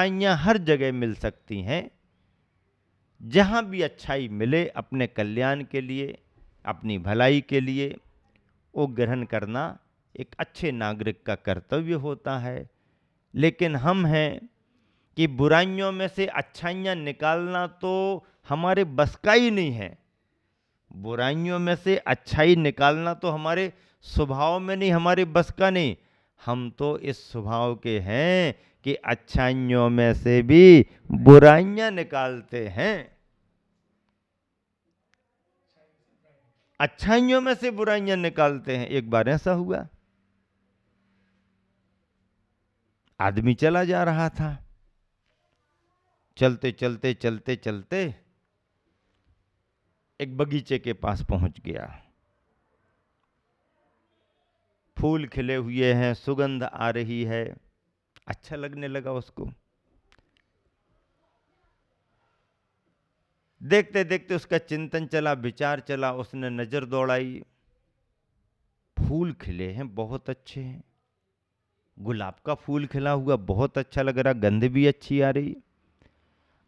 अच्छाइयाँ हर जगह मिल सकती हैं। जहाँ भी अच्छाई मिले अपने कल्याण के लिए, अपनी भलाई के लिए, वो ग्रहण करना एक अच्छे नागरिक का कर्तव्य होता है। लेकिन हम हैं कि बुराइयों में से अच्छाइयाँ निकालना तो हमारे बस का ही नहीं है। बुराइयों में से अच्छाई निकालना तो हमारे स्वभाव में नहीं, हमारे बस का नहीं। हम तो इस स्वभाव के हैं कि अच्छाइयों में से भी बुराइयां निकालते हैं। अच्छाइयों में से बुराइयां निकालते हैं। एक बार ऐसा हुआ, आदमी चला जा रहा था, चलते चलते चलते चलते एक बगीचे के पास पहुंच गया। फूल खिले हुए हैं, सुगंध आ रही है, अच्छा लगने लगा उसको। देखते देखते उसका चिंतन चला, विचार चला, उसने नजर दौड़ाई। फूल खिले हैं, बहुत अच्छे हैं। गुलाब का फूल खिला हुआ बहुत अच्छा लग रहा, गंध भी अच्छी आ रही।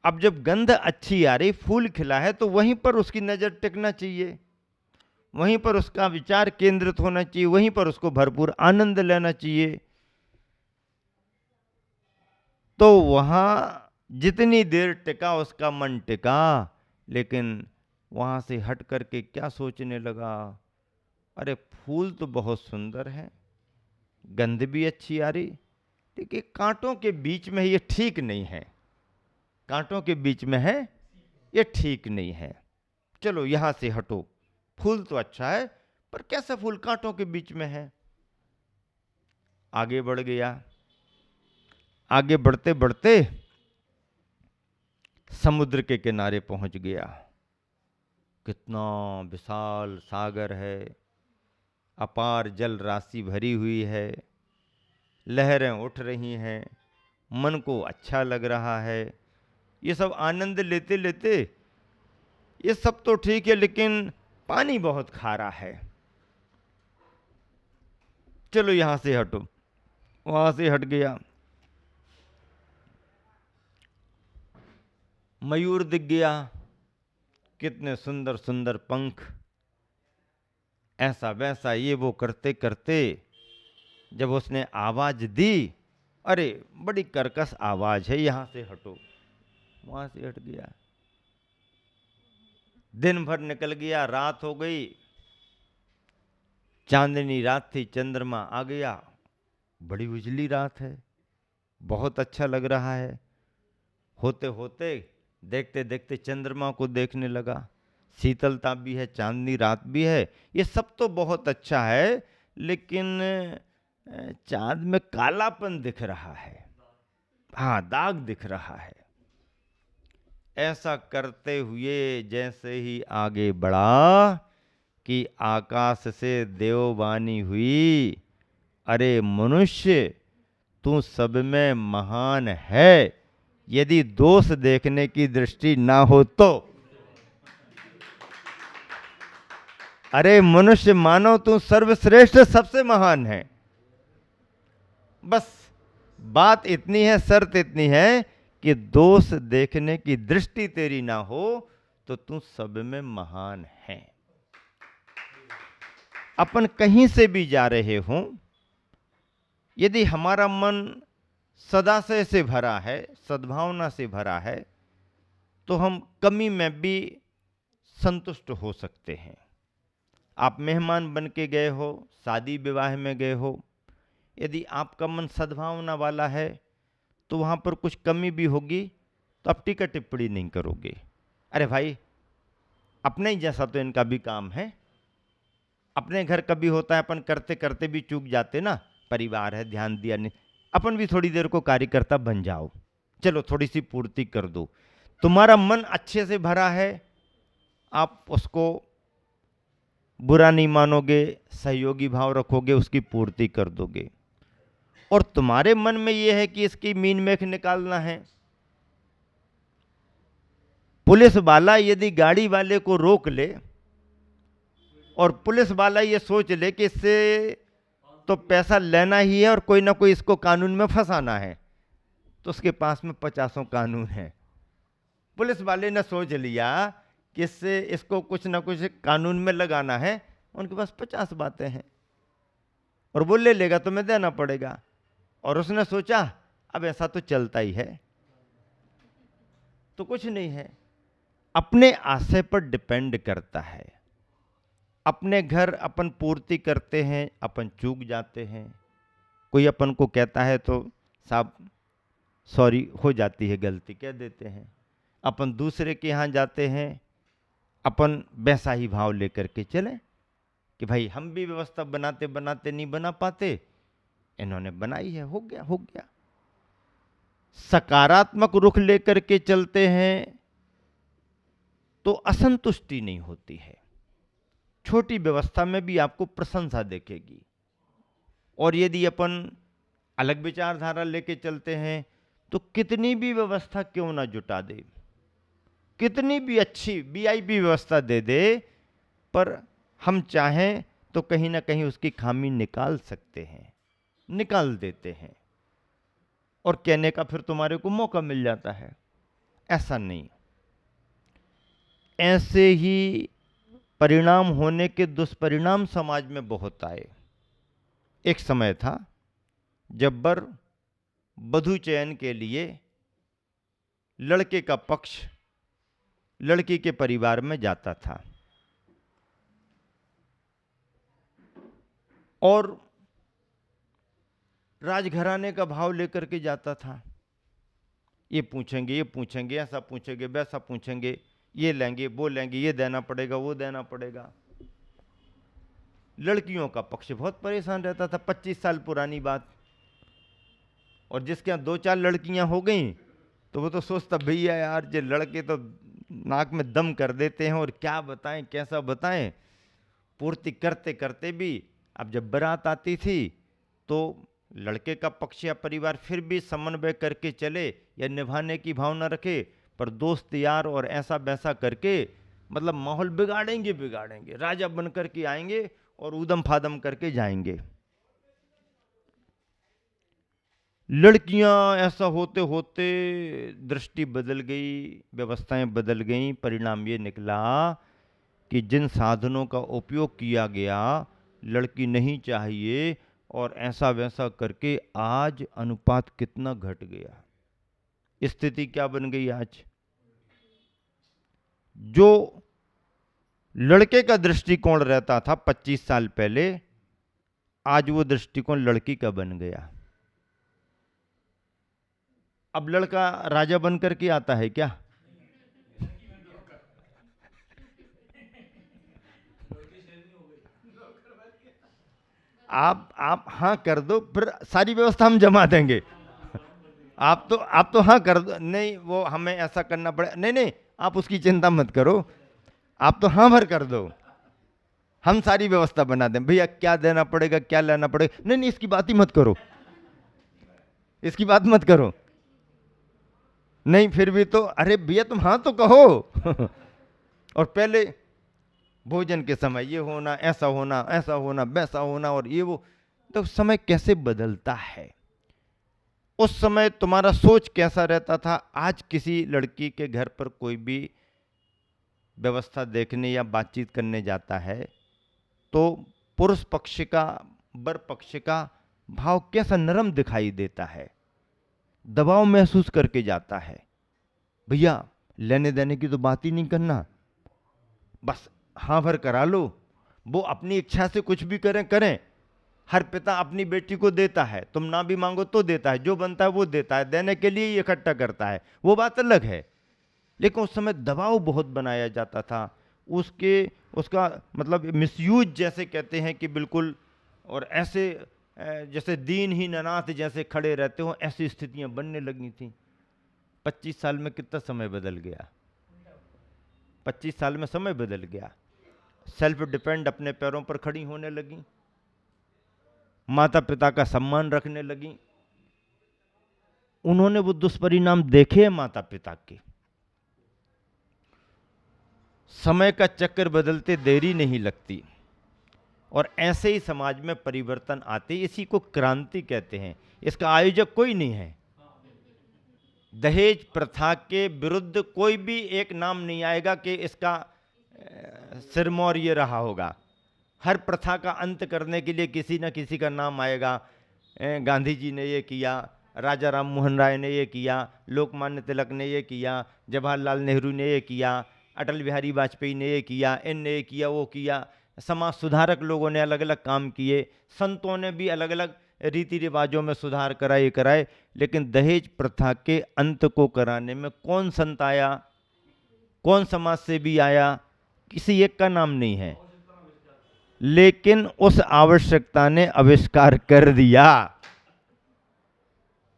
अब जब गंध अच्छी आ रही, फूल खिला है, तो वहीं पर उसकी नजर टिकना चाहिए, वहीं पर उसका विचार केंद्रित होना चाहिए, वहीं पर उसको भरपूर आनंद लेना चाहिए। तो वहां जितनी देर टिका उसका मन टिका, लेकिन वहां से हट करके क्या सोचने लगा, अरे फूल तो बहुत सुंदर है, गंध भी अच्छी आ रही, लेकिन कांटों के बीच में ये ठीक नहीं है, कांटों के बीच में है, ये ठीक नहीं है, चलो यहां से हटो। फूल तो अच्छा है, पर कैसा फूल कांटों के बीच में है। आगे बढ़ गया, आगे बढ़ते बढ़ते समुद्र के किनारे पहुंच गया। कितना विशाल सागर है, अपार जल राशि भरी हुई है, लहरें उठ रही हैं, मन को अच्छा लग रहा है। ये सब आनंद लेते लेते, ये सब तो ठीक है, लेकिन पानी बहुत खारा है, चलो यहां से हटो। वहां से हट गया, मयूर दिख गया, कितने सुंदर सुंदर पंख, ऐसा वैसा ये वो करते करते जब उसने आवाज दी, अरे बड़ी कर्कश आवाज है, यहां से हटो, वहां से हट गया। दिन भर निकल गया, रात हो गई, चांदनी रात थी, चंद्रमा आ गया, बड़ी उजली रात है, बहुत अच्छा लग रहा है। होते होते देखते देखते चंद्रमा को देखने लगा, शीतलता भी है, चांदनी रात भी है, ये सब तो बहुत अच्छा है, लेकिन चांद में कालापन दिख रहा है, हाँ दाग दिख रहा है। ऐसा करते हुए जैसे ही आगे बढ़ा कि आकाश से देववाणी हुई, अरे मनुष्य तू सब में महान है, यदि दोष देखने की दृष्टि ना हो तो। अरे मनुष्य मानव तू सर्वश्रेष्ठ, सबसे महान है, बस बात इतनी है, शर्त इतनी है कि दोष देखने की दृष्टि तेरी ना हो तो तू सब में महान है। अपन कहीं से भी जा रहे हों, यदि हमारा मन सदाशय से भरा है, सद्भावना से भरा है, तो हम कमी में भी संतुष्ट हो सकते हैं। आप मेहमान बन के गए हो, शादी विवाह में गए हो, यदि आपका मन सद्भावना वाला है तो वहाँ पर कुछ कमी भी होगी तो आप टीका टिप्पणी नहीं करोगे, अरे भाई अपने ही जैसा तो इनका भी काम है। अपने घर कभी होता है अपन करते करते भी चूक जाते ना, परिवार है ध्यान दिया नहीं, अपन भी थोड़ी देर को कार्यकर्ता बन जाओ, चलो थोड़ी सी पूर्ति कर दो। तुम्हारा मन अच्छे से भरा है, आप उसको बुरा नहीं मानोगे, सहयोगी भाव रखोगे, उसकी पूर्ति कर दोगे। और तुम्हारे मन में यह है कि इसकी मीन मेख निकालना है, पुलिस वाला यदि गाड़ी वाले को रोक ले और पुलिस वाला ये सोच ले कि इससे तो पैसा लेना ही है और कोई ना कोई इसको कानून में फंसाना है, तो उसके पास में 50 कानून हैं। पुलिस वाले ने सोच लिया कि इससे इसको कुछ ना कुछ कानून में लगाना है, उनके पास 50 बातें हैं और वो ले लेगा तो मैं देना पड़ेगा। और उसने सोचा अब ऐसा तो चलता ही है, तो कुछ नहीं है। अपने आशय पर डिपेंड करता है। अपने घर अपन पूर्ति करते हैं, अपन चूक जाते हैं। कोई अपन को कहता है तो साहब सॉरी, हो जाती है गलती, कह देते हैं। अपन दूसरे के यहाँ जाते हैं, अपन वैसा ही भाव लेकर के चले कि भाई हम भी व्यवस्था बनाते बनाते नहीं बना पाते, इन्होंने बनाई है, हो गया हो गया। सकारात्मक रुख लेकर के चलते हैं तो असंतुष्टि नहीं होती है। छोटी व्यवस्था में भी आपको प्रशंसा दिखेगी। और यदि अपन अलग विचारधारा लेके चलते हैं तो कितनी भी व्यवस्था क्यों ना जुटा दे, कितनी भी अच्छी वीआईपी व्यवस्था दे दे, पर हम चाहें तो कहीं ना कहीं उसकी खामी निकाल सकते हैं, निकाल देते हैं और कहने का फिर तुम्हारे को मौका मिल जाता है। ऐसा नहीं, ऐसे ही परिणाम होने के दुष्परिणाम समाज में बहुत आए। एक समय था जब वर वधू चयन के लिए लड़के का पक्ष लड़की के परिवार में जाता था और राजघराने का भाव लेकर के जाता था। ये पूछेंगे, ऐसा पूछेंगे, वैसा पूछेंगे, ये लेंगे, वो लेंगे, ये देना पड़ेगा, वो देना पड़ेगा। लड़कियों का पक्ष बहुत परेशान रहता था। 25 साल पुरानी बात। और जिसके यहाँ 2-4 लड़कियां हो गई तो वो तो सोचता भैया यार ये लड़के तो नाक में दम कर देते हैं और क्या बताएं, कैसा बताएं। पूर्ति करते करते भी अब जब बारात आती थी तो लड़के का पक्ष या परिवार फिर भी समन्वय करके चले या निभाने की भावना रखे, पर दोस्त यार और ऐसा वैसा करके मतलब माहौल बिगाड़ेंगे, राजा बन करके आएंगे और ऊदम फादम करके जाएंगे। लड़कियां ऐसा होते होते दृष्टि बदल गई, व्यवस्थाएं बदल गई। परिणाम ये निकला कि जिन साधनों का उपयोग किया गया लड़की नहीं चाहिए और ऐसा वैसा करके आज अनुपात कितना घट गया। स्थिति क्या बन गई आज? जो लड़के का दृष्टिकोण रहता था 25 साल पहले, आज वो दृष्टिकोण लड़की का बन गया। अब लड़का राजा बन करके आता है क्या? आप हाँ कर दो, फिर सारी व्यवस्था हम जमा देंगे। आप तो हाँ कर दो, नहीं वो हमें ऐसा करना पड़े, नहीं आप उसकी चिंता मत करो, आप तो हाँ भर कर दो, हम सारी व्यवस्था बना दें। भैया क्या देना पड़ेगा, क्या लेना पड़ेगा, नहीं इसकी बात ही मत करो, इसकी बात मत करो। नहीं फिर भी तो अरे भैया तुम हाँ तो कहो। और पहले भोजन के समय ये होना, ऐसा होना, ऐसा होना, वैसा होना, और ये वो। तो समय कैसे बदलता है। उस समय तुम्हारा सोच कैसा रहता था। आज किसी लड़की के घर पर कोई भी व्यवस्था देखने या बातचीत करने जाता है तो पुरुष पक्ष का, वर पक्ष का भाव कैसा नरम दिखाई देता है, दबाव महसूस करके जाता है। भैया लेने देने की तो बात ही नहीं करना, बस हाँ भर करा लो। वो अपनी इच्छा से कुछ भी करें। हर पिता अपनी बेटी को देता है, तुम ना भी मांगो तो देता है, जो बनता है वो देता है, देने के लिए ही इकट्ठा करता है, वो बात अलग है। लेकिन उस समय दबाव बहुत बनाया जाता था, उसका मतलब मिसयूज जैसे कहते हैं कि बिल्कुल, और ऐसे जैसे दीनहीन अनाथ जैसे खड़े रहते हो, ऐसी स्थितियां बनने लगी थी। 25 साल में कितना समय बदल गया। 25 साल में समय बदल गया। सेल्फ डिपेंड, अपने पैरों पर खड़ी होने लगी, माता पिता का सम्मान रखने लगी। उन्होंने वो दुष्परिणाम देखे हैं माता पिता के। समय का चक्र बदलते देरी नहीं लगती और ऐसे ही समाज में परिवर्तन आते, इसी को क्रांति कहते हैं। इसका आयोजक कोई नहीं है, दहेज प्रथा के विरुद्ध कोई भी एक नाम नहीं आएगा कि इसका सिरमौर ये रहा होगा। हर प्रथा का अंत करने के लिए किसी न किसी का नाम आएगा। गांधी जी ने ये किया, राजा राम मोहन राय ने ये किया, लोकमान्य तिलक ने ये किया, जवाहरलाल नेहरू ने ये किया, अटल बिहारी वाजपेयी ने ये किया, इनने ये किया, वो किया। समाज सुधारक लोगों ने अलग अलग काम किए, संतों ने भी अलग अलग रीति रिवाजों में सुधार कराए। लेकिन दहेज प्रथा के अंत को कराने में कौन संत आया, कौन समाज सेवी आया, किसी एक का नाम नहीं है। लेकिन उस आवश्यकता ने आविष्कार कर दिया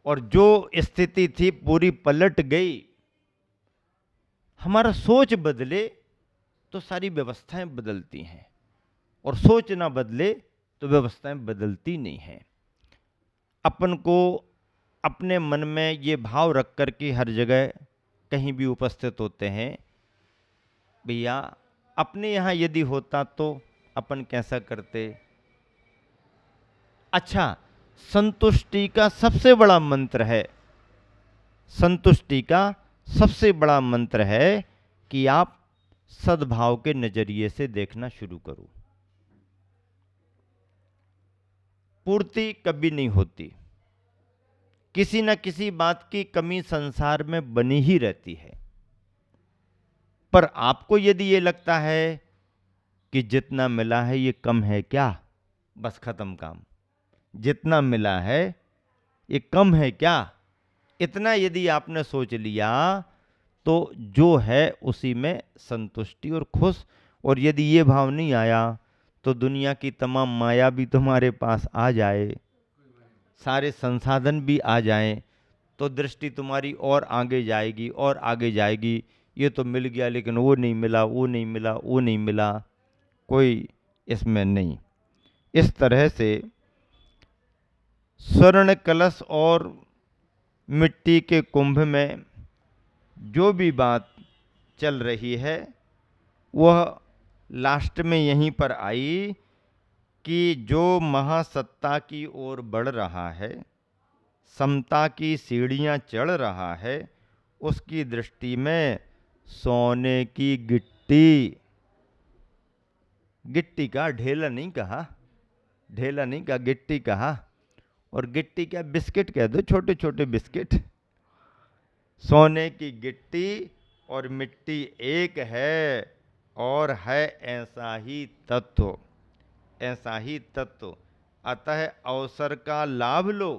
और जो स्थिति थी पूरी पलट गई। हमारा सोच बदले तो सारी व्यवस्थाएं बदलती हैं, और सोच ना बदले तो व्यवस्थाएं बदलती नहीं हैं। अपन को अपने मन में ये भाव रख कर के हर जगह कहीं भी उपस्थित होते हैं, भैया अपने यहाँ यदि होता तो अपन कैसा करते। अच्छा, संतुष्टि का सबसे बड़ा मंत्र है, संतुष्टि का सबसे बड़ा मंत्र है कि आप सद्भाव के नजरिए से देखना शुरू करो। पूर्ति कभी नहीं होती, किसी न किसी बात की कमी संसार में बनी ही रहती है। पर आपको यदि ये लगता है कि जितना मिला है ये कम है क्या, बस खत्म काम। जितना मिला है ये कम है क्या, इतना यदि आपने सोच लिया तो जो है उसी में संतुष्टि और खुश। और यदि ये भाव नहीं आया तो दुनिया की तमाम माया भी तुम्हारे पास आ जाए, सारे संसाधन भी आ जाएं, तो दृष्टि तुम्हारी और आगे जाएगी और आगे जाएगी। ये तो मिल गया लेकिन वो नहीं मिला, वो नहीं मिला, वो नहीं मिला, कोई इसमें नहीं। इस तरह से स्वर्ण कलश और मिट्टी के कुंभ में जो भी बात चल रही है वह लास्ट में यहीं पर आई कि जो महासत्ता की ओर बढ़ रहा है, समता की सीढ़ियां चढ़ रहा है, उसकी दृष्टि में सोने की गिट्टी, गिट्टी का ढेला नहीं कहा, ढेला नहीं कहा, गिट्टी कहा। और गिट्टी क्या, बिस्किट कह दो, छोटे छोटे बिस्किट। सोने की गिट्टी और मिट्टी एक है, और है ऐसा ही तत्व, ऐसा ही तत्व। अतः अवसर का लाभ लो,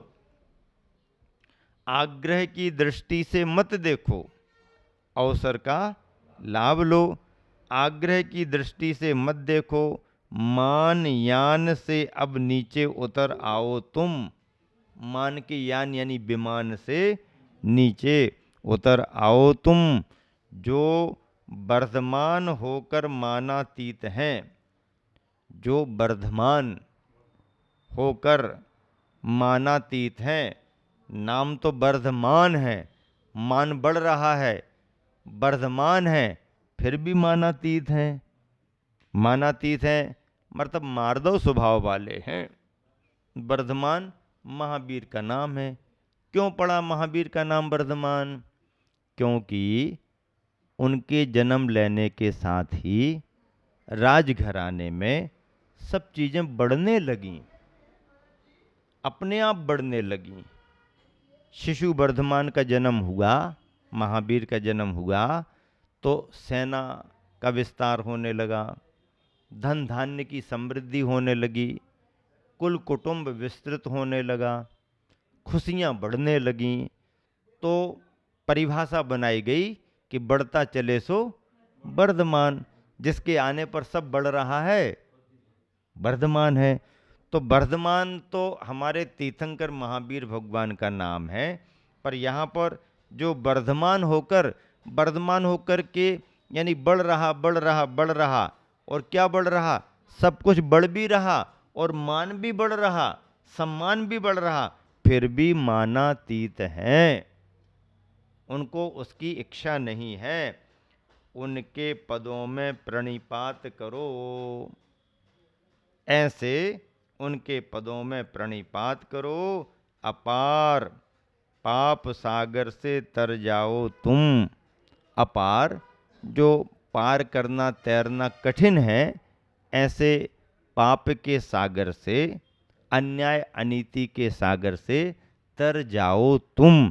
आग्रह की दृष्टि से मत देखो। अवसर का लाभ लो, आग्रह की दृष्टि से मत देखो। मान यान से अब नीचे उतर आओ तुम, मान के यान यानी विमान से नीचे उतर आओ तुम, जो वर्धमान होकर मानातीत हैं, जो वर्धमान होकर मानातीत हैं। नाम तो वर्धमान है, मान बढ़ रहा है, वर्धमान है, फिर भी मानातीत हैं। मानातीत हैं मतलब मार्दव स्वभाव वाले हैं। वर्धमान महावीर का नाम है। क्यों पड़ा महावीर का नाम वर्धमान? क्योंकि उनके जन्म लेने के साथ ही राजघराने में सब चीजें बढ़ने लगीं, अपने आप बढ़ने लगीं। शिशु वर्धमान का जन्म हुआ, महावीर का जन्म हुआ, तो सेना का विस्तार होने लगा, धन धान्य की समृद्धि होने लगी, कुल कुटुंब विस्तृत होने लगा, खुशियां बढ़ने लगीं। तो परिभाषा बनाई गई कि बढ़ता चले सो वर्धमान, जिसके आने पर सब बढ़ रहा है, वर्धमान है। तो वर्धमान तो हमारे तीर्थंकर महावीर भगवान का नाम है, पर यहाँ पर जो वर्धमान होकर के यानी बढ़ रहा बढ़ रहा बढ़ रहा, और क्या बढ़ रहा, सब कुछ बढ़ भी रहा और मान भी बढ़ रहा, सम्मान भी बढ़ रहा, फिर भी मानातीत हैं। उनको उसकी इच्छा नहीं है। उनके पदों में प्रणिपात करो, ऐसे उनके पदों में प्रणिपात करो। अपार पाप सागर से तर जाओ तुम। अपार, जो पार करना तैरना कठिन है, ऐसे पाप के सागर से, अन्याय अनीति के सागर से तर जाओ तुम।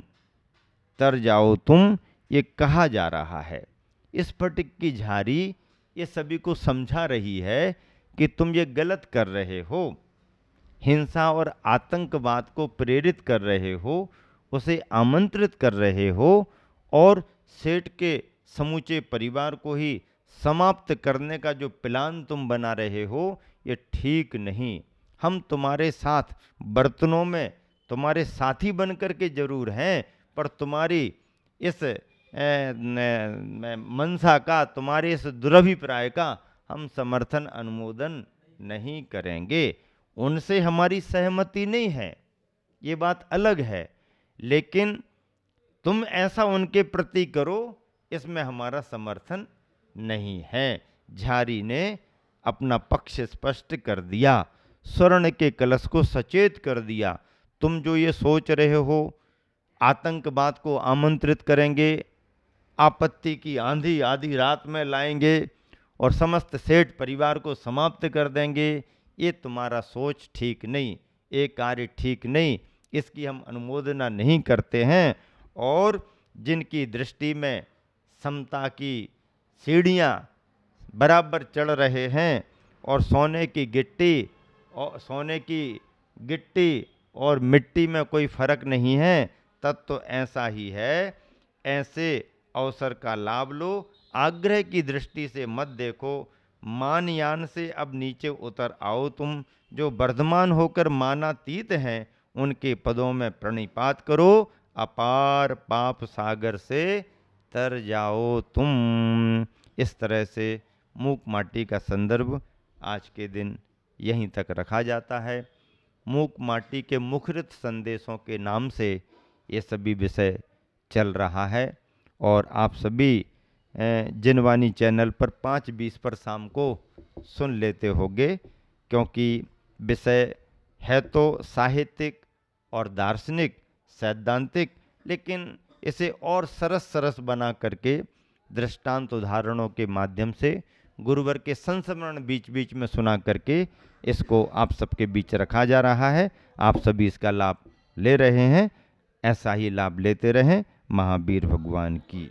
तर जाओ तुम, ये कहा जा रहा है। स्फटिक की झारी ये सभी को समझा रही है कि तुम ये गलत कर रहे हो, हिंसा और आतंकवाद को प्रेरित कर रहे हो, उसे आमंत्रित कर रहे हो, और सेठ के समूचे परिवार को ही समाप्त करने का जो प्लान तुम बना रहे हो, ये ठीक नहीं। हम तुम्हारे साथ बर्तनों में तुम्हारे साथी बन कर के जरूर हैं, पर तुम्हारी इस मनसा का, तुम्हारे इस दुरभिप्राय का हम समर्थन अनुमोदन नहीं करेंगे। उनसे हमारी सहमति नहीं है, ये बात अलग है, लेकिन तुम ऐसा उनके प्रति करो, इसमें हमारा समर्थन नहीं है। झारी ने अपना पक्ष स्पष्ट कर दिया, स्वर्ण के कलश को सचेत कर दिया। तुम जो ये सोच रहे हो आतंकवाद को आमंत्रित करेंगे, आपत्ति की आंधी आधी रात में लाएंगे और समस्त सेठ परिवार को समाप्त कर देंगे, ये तुम्हारा सोच ठीक नहीं, ये कार्य ठीक नहीं, इसकी हम अनुमोदना नहीं करते हैं। और जिनकी दृष्टि में समता की सीढ़ियाँ बराबर चढ़ रहे हैं और सोने की गिट्टी और मिट्टी में कोई फर्क नहीं है, तब तो ऐसा ही है। ऐसे अवसर का लाभ लो, आग्रह की दृष्टि से मत देखो, मानयान से अब नीचे उतर आओ। तुम जो वर्धमान होकर मानातीत हैं, उनके पदों में प्रणिपात करो। अपार पाप सागर से तर जाओ तुम। इस तरह से मूक माटी का संदर्भ आज के दिन यहीं तक रखा जाता है। मूक माटी के मुखरित संदेशों के नाम से ये सभी विषय चल रहा है, और आप सभी जिनवानी चैनल पर 5:20 पर शाम को सुन लेते होंगे, क्योंकि विषय है तो साहित्यिक और दार्शनिक सैद्धांतिक, लेकिन इसे और सरस बना करके दृष्टांत उदाहरणों के माध्यम से गुरुवर के संस्मरण बीच बीच में सुना करके इसको आप सबके बीच रखा जा रहा है। आप सभी इसका लाभ ले रहे हैं, ऐसा ही लाभ लेते रहें। महावीर भगवान की